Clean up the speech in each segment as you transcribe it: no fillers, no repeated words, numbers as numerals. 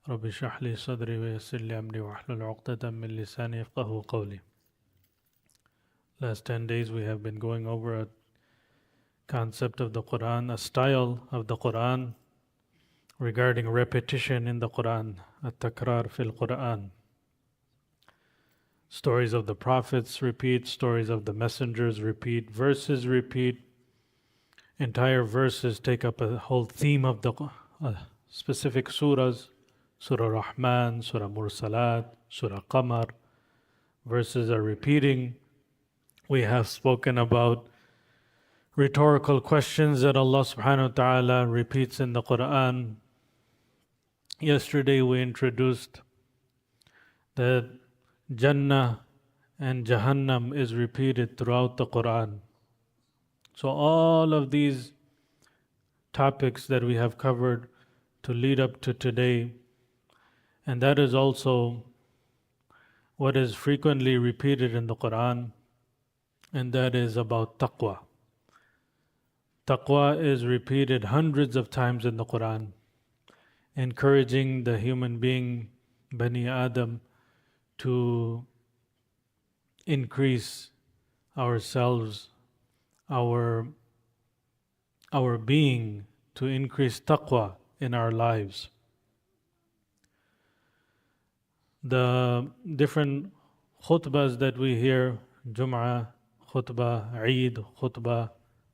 رب اشرح لي صدري ويسر لي أمري واحلل عقدة من لساني يفقهوا قولي. Last 10 days we have been going over a concept of the Quran, a style of the Quran regarding repetition in the Quran, at-takrar fil Quran. Stories of the prophets repeat, stories of the messengers repeat, verses repeat, entire verses take up a whole theme of the specific surahs, Surah Rahman, Surah Mursalat, Surah Qamar. Verses are repeating. We have spoken about rhetorical questions that Allah subhanahu wa ta'ala repeats in the Quran. Yesterday we introduced that Jannah and Jahannam is repeated throughout the Quran. So all of these topics that we have covered to lead up to today, and that is also what is frequently repeated in the Quran, and that is about taqwa. Taqwa is repeated hundreds of times in the Quran, encouraging the human being, Bani Adam, to increase ourselves, our being, to increase taqwa in our lives. The different khutbahs that we hear, Jum'ah, khutbah, Eid, khutbah,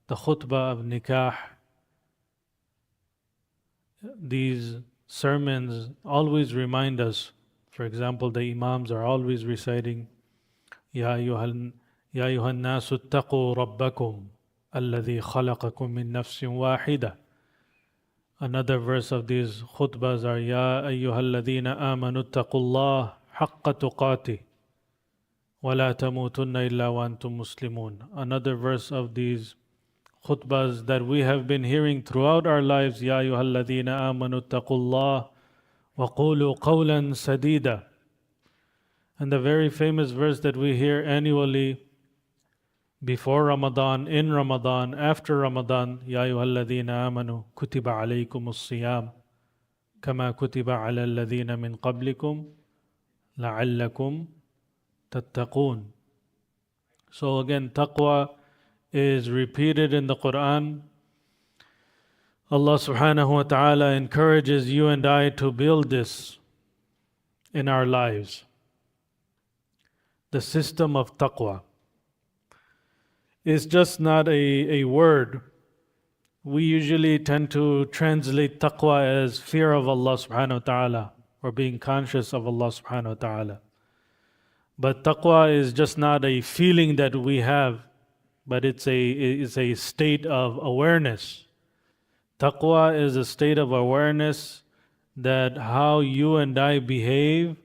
the khutbah of nikah, these sermons always remind us. For example, the Imams are always reciting, Ya ayyuhan nasu attaqu rabbakum alladhi khalaqakum min nafsin wahida. Another verse of these khutbahs are Ya ayyuhalladhina amanu attaqullah haqqa tuqati wa la tamutunna illa wa antum muslimun. Another verse of these khutbahs that we have been hearing throughout our lives, Ya ayyuhalladhina amanu attaqullah wa qulu qawlan sadida. And the very famous verse that we hear annually before Ramadan, in Ramadan, after Ramadan, Ya ayyuhalladhina amanu kutiba alaykumus siyam kama kutiba ala alladhina min qablikum la'allakum tattaqun. So again, taqwa is repeated in the Quran. Allah subhanahu wa ta'ala encourages you and I to build this in our lives. The system of taqwa is just not a word. We usually tend to translate taqwa as fear of Allah subhanahu wa ta'ala, or being conscious of Allah subhanahu wa ta'ala. But taqwa is just not a feeling that we have, but it's a state of awareness. Taqwa is a state of awareness that how you and I behave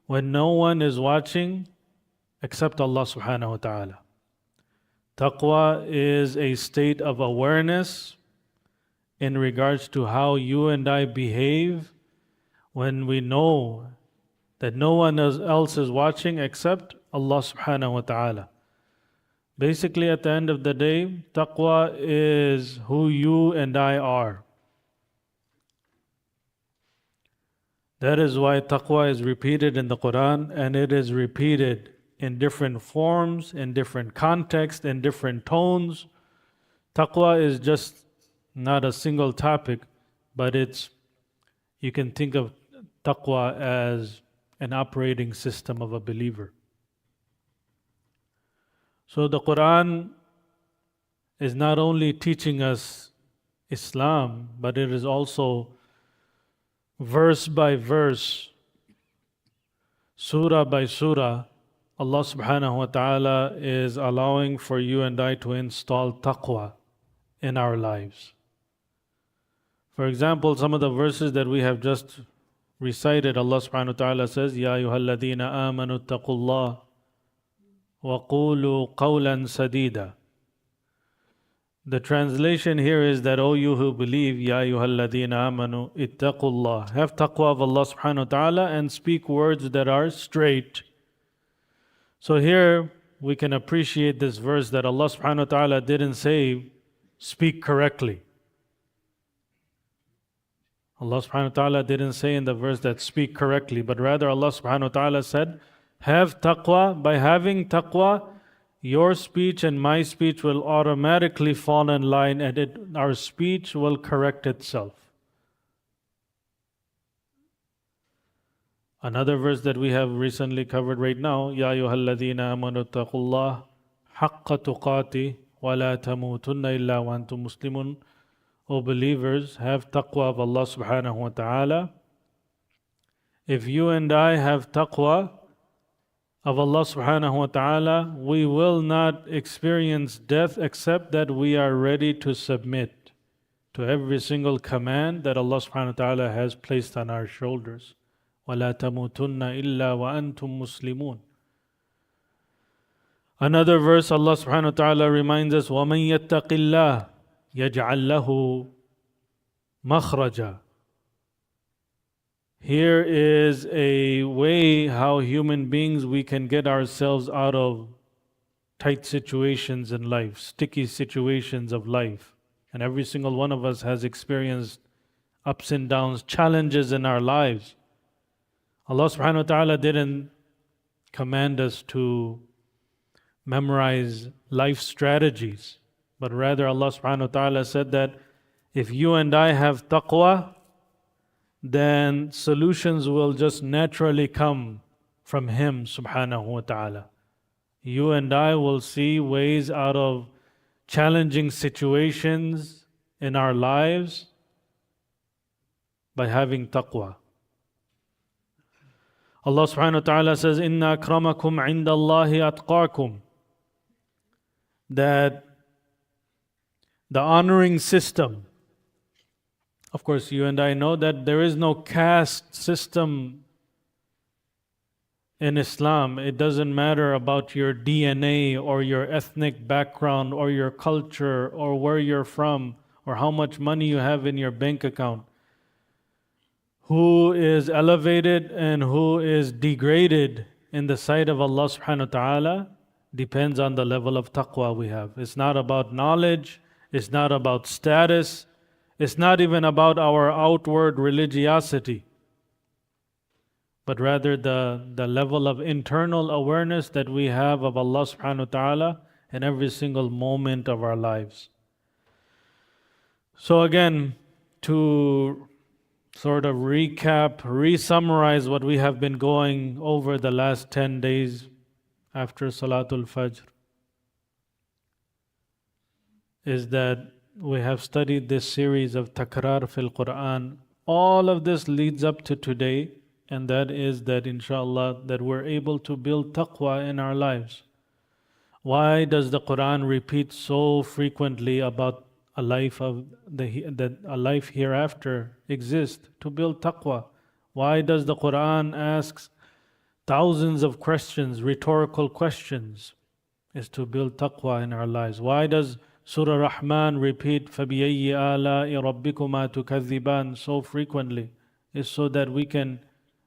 when no one is watching except Allah subhanahu wa ta'ala. Taqwa is a state of awareness in regards to how you and I behave when we know that no one else is watching except Allah subhanahu wa ta'ala. Basically, at the end of the day, taqwa is who you and I are. That is why taqwa is repeated in the Quran, and it is repeated in different forms, in different contexts, in different tones. Taqwa is just not a single topic, but you can think of taqwa as an operating system of a believer. So the Quran is not only teaching us Islam, but it is also verse by verse, surah by surah, Allah subhanahu wa ta'ala is allowing for you and I to install taqwa in our lives. For example, some of the verses that we have just recited, Allah subhanahu wa ta'ala says, Ya ayyuhalladhina amanu attaqullah wa qulu qawlan sadida. The translation here is that, O you who believe, Ya ayyuhalladhina amanu ittaqullah. Have taqwa of Allah subhanahu wa ta'ala and speak words that are straight. So here we can appreciate this verse that Allah subhanahu wa ta'ala didn't say, speak correctly. Allah subhanahu wa ta'ala didn't say in the verse that speak correctly, but rather Allah subhanahu wa ta'ala said, have taqwa. By having taqwa, your speech and my speech will automatically fall in line, and our speech will correct itself. Another verse that we have recently covered right now, Ya ayyuhalladhina amanu taqullah haqqa tuqati wa la tamutunna illa wa antum muslimun. O believers, have taqwa of Allah subhanahu wa ta'ala. If you and I have taqwa of Allah subhanahu wa ta'ala, we will not experience death except that we are ready to submit to every single command that Allah subhanahu wa ta'ala has placed on our shoulders. وَلَا تَمُوتُنَّ إِلَّا وَأَنْتُمْ مُسْلِمُونَ. Another verse, Allah subhanahu wa ta'ala reminds us, وَمَنْ يَتَّقِ اللَّهِ يَجْعَلْ لَهُ مَخْرَجًا. Here is a way how human beings we can get ourselves out of tight situations in life, sticky situations of life. And every single one of us has experienced ups and downs, challenges in our lives. Allah subhanahu wa ta'ala didn't command us to memorize life strategies, but rather Allah subhanahu wa ta'ala said that if you and I have taqwa, then solutions will just naturally come from Him subhanahu wa ta'ala. You and I will see ways out of challenging situations in our lives by having taqwa. Allah subhanahu wa ta'ala says, Inna akramakum indallahi atqakum. That the honoring system, of course, you and I know that there is no caste system in Islam. It doesn't matter about your DNA or your ethnic background or your culture or where you're from or how much money you have in your bank account. Who is elevated and who is degraded in the sight of Allah subhanahu wa ta'ala depends on the level of taqwa we have. It's not about knowledge, it's not about status, it's not even about our outward religiosity, but rather the level of internal awareness that we have of Allah subhanahu wa ta'ala in every single moment of our lives. So again, to sort of recap, re-summarize what we have been going over the last 10 days after Salatul Fajr, is that we have studied this series of takrar fil Quran. All of this leads up to today, and that is that inshallah that we're able to build taqwa in our lives. Why does the Quran repeat so frequently about a life that a life hereafter exists? To build taqwa. Why does the Quran ask thousands of questions, rhetorical questions? Is to build taqwa in our lives. Why does Surah Rahman repeat فَبِيَيِّ آلَاءِ رَبِّكُمَا تُكَذِّبَانِ so frequently? Is so that we can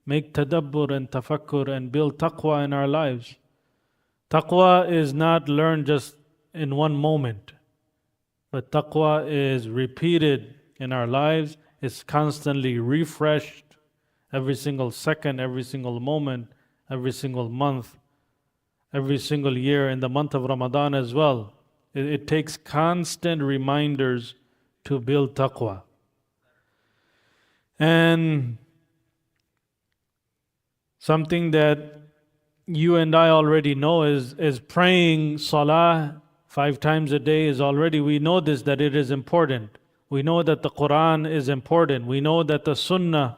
make tadabbur and tafakkur and build taqwa in our lives. Taqwa is not learned just in one moment, but taqwa is repeated in our lives. It's constantly refreshed every single second, every single moment, every single month, every single year, in the month of Ramadan as well. It takes constant reminders to build taqwa. And something that you and I already know is praying salah 5 times a day is already, we know this, that it is important. We know that the Quran is important. We know that the Sunnah,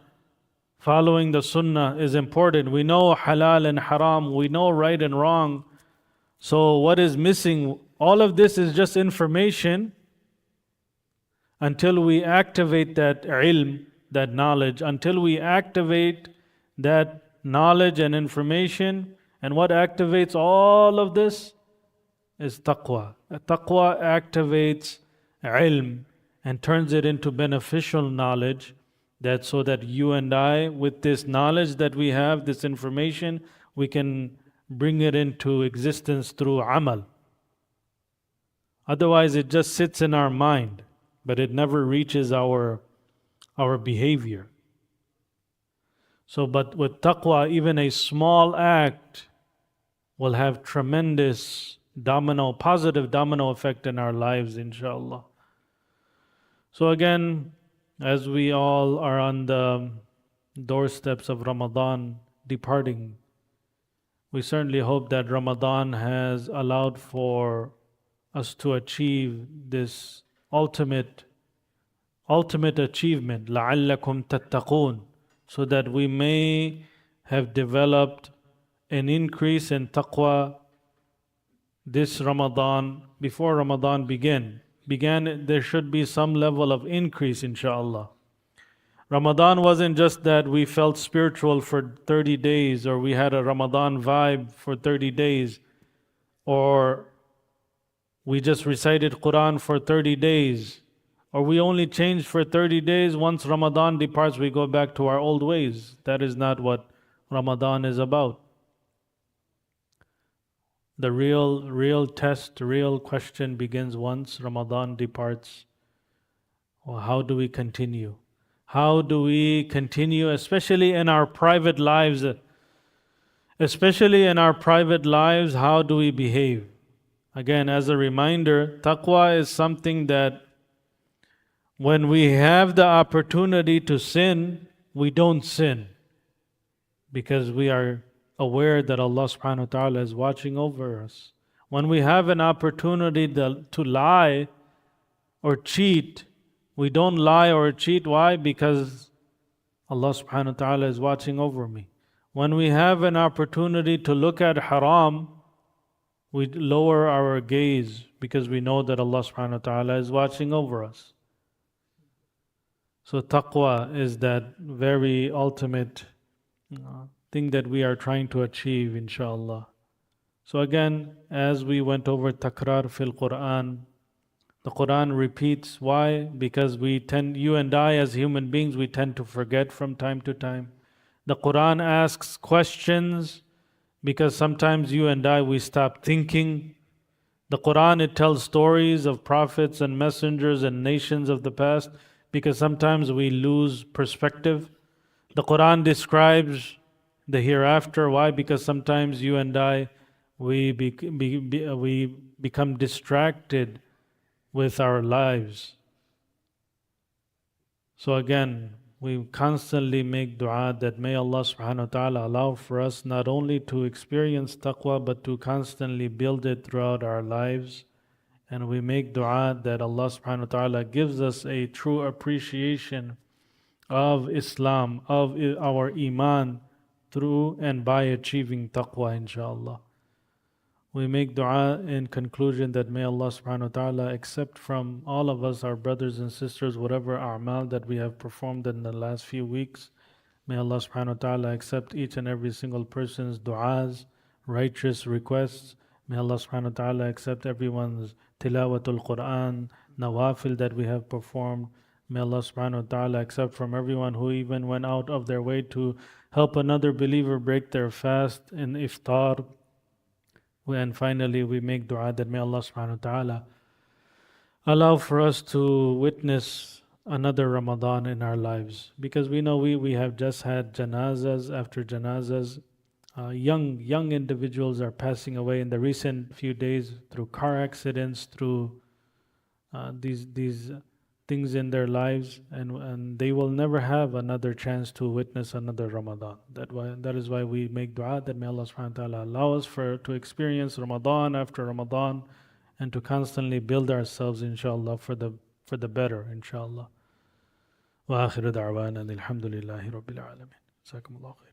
following the Sunnah is important. We know halal and haram. We know right and wrong. So what is missing? All of this is just information until we activate that ilm, that knowledge, until we activate that knowledge and information. And what activates all of this is taqwa. Taqwa activates ilm and turns it into beneficial knowledge, that so that you and I, with this knowledge that we have, this information, we can bring it into existence through amal. Otherwise it just sits in our mind, but it never reaches our our behavior. So, but with taqwa, even a small act will have tremendous positive domino effect in our lives, inshallah. So again, as we all are on the doorsteps of Ramadan departing, we certainly hope that Ramadan has allowed for us to achieve this ultimate achievement, لَعَلَّكُمْ تَتَّقُونَ, so that we may have developed an increase in taqwa this Ramadan. Before Ramadan began, there should be some level of increase, inshallah. Ramadan wasn't just that we felt spiritual for 30 days, or we had a Ramadan vibe for 30 days, or we just recited Quran for 30 days, or we only changed for 30 days. Once Ramadan departs, we go back to our old ways. That is not what Ramadan is about. The real test, real question begins once Ramadan departs. Well, how do we continue? How do we continue, especially in our private lives? Especially in our private lives, how do we behave? Again, as a reminder, taqwa is something that when we have the opportunity to sin, we don't sin, because we are aware that Allah subhanahu wa ta'ala is watching over us. When we have an opportunity to lie or cheat, we don't lie or cheat. Why? Because Allah subhanahu wa ta'ala is watching over me. When we have an opportunity to look at haram, we lower our gaze because we know that Allah subhanahu wa ta'ala is watching over us. So taqwa is that very ultimate thing that we are trying to achieve, inshallah. So again, as we went over takrar fil Quran, the Quran repeats. Why? Because you and I as human beings, we tend to forget from time to time. The Quran asks questions because sometimes you and I, we stop thinking. The Quran, it tells stories of prophets and messengers and nations of the past because sometimes we lose perspective. The Quran describes the hereafter. Why? Because sometimes you and I, we become distracted with our lives. So again, we constantly make dua that may Allah subhanahu wa ta'ala allow for us not only to experience taqwa, but to constantly build it throughout our lives. And we make dua that Allah subhanahu wa ta'ala gives us a true appreciation of Islam, of our iman, through and by achieving taqwa, inshallah. We make dua in conclusion that may Allah subhanahu wa ta'ala accept from all of us, our brothers and sisters, whatever a'mal that we have performed in the last few weeks. May Allah subhanahu wa ta'ala accept each and every single person's du'as, righteous requests. May Allah subhanahu wa ta'ala accept everyone's tilawatul Quran, nawafil that we have performed. May Allah subhanahu wa ta'ala accept from everyone who even went out of their way to help another believer break their fast in iftar. And finally, we make dua that may Allah subhanahu wa ta'ala allow for us to witness another Ramadan in our lives. Because we know we have just had janazas after janazas. Young individuals are passing away in the recent few days through car accidents, through these things in their lives, and they will never have another chance to witness another Ramadan. That is why we make dua that may Allah subhanahu wa ta'ala allow us to experience Ramadan after Ramadan, and to constantly build ourselves, inshallah, for the better, inshallah. Wa akhiru da'wana alhamdulillahi rabbil alamin. Jazakumullahu khair.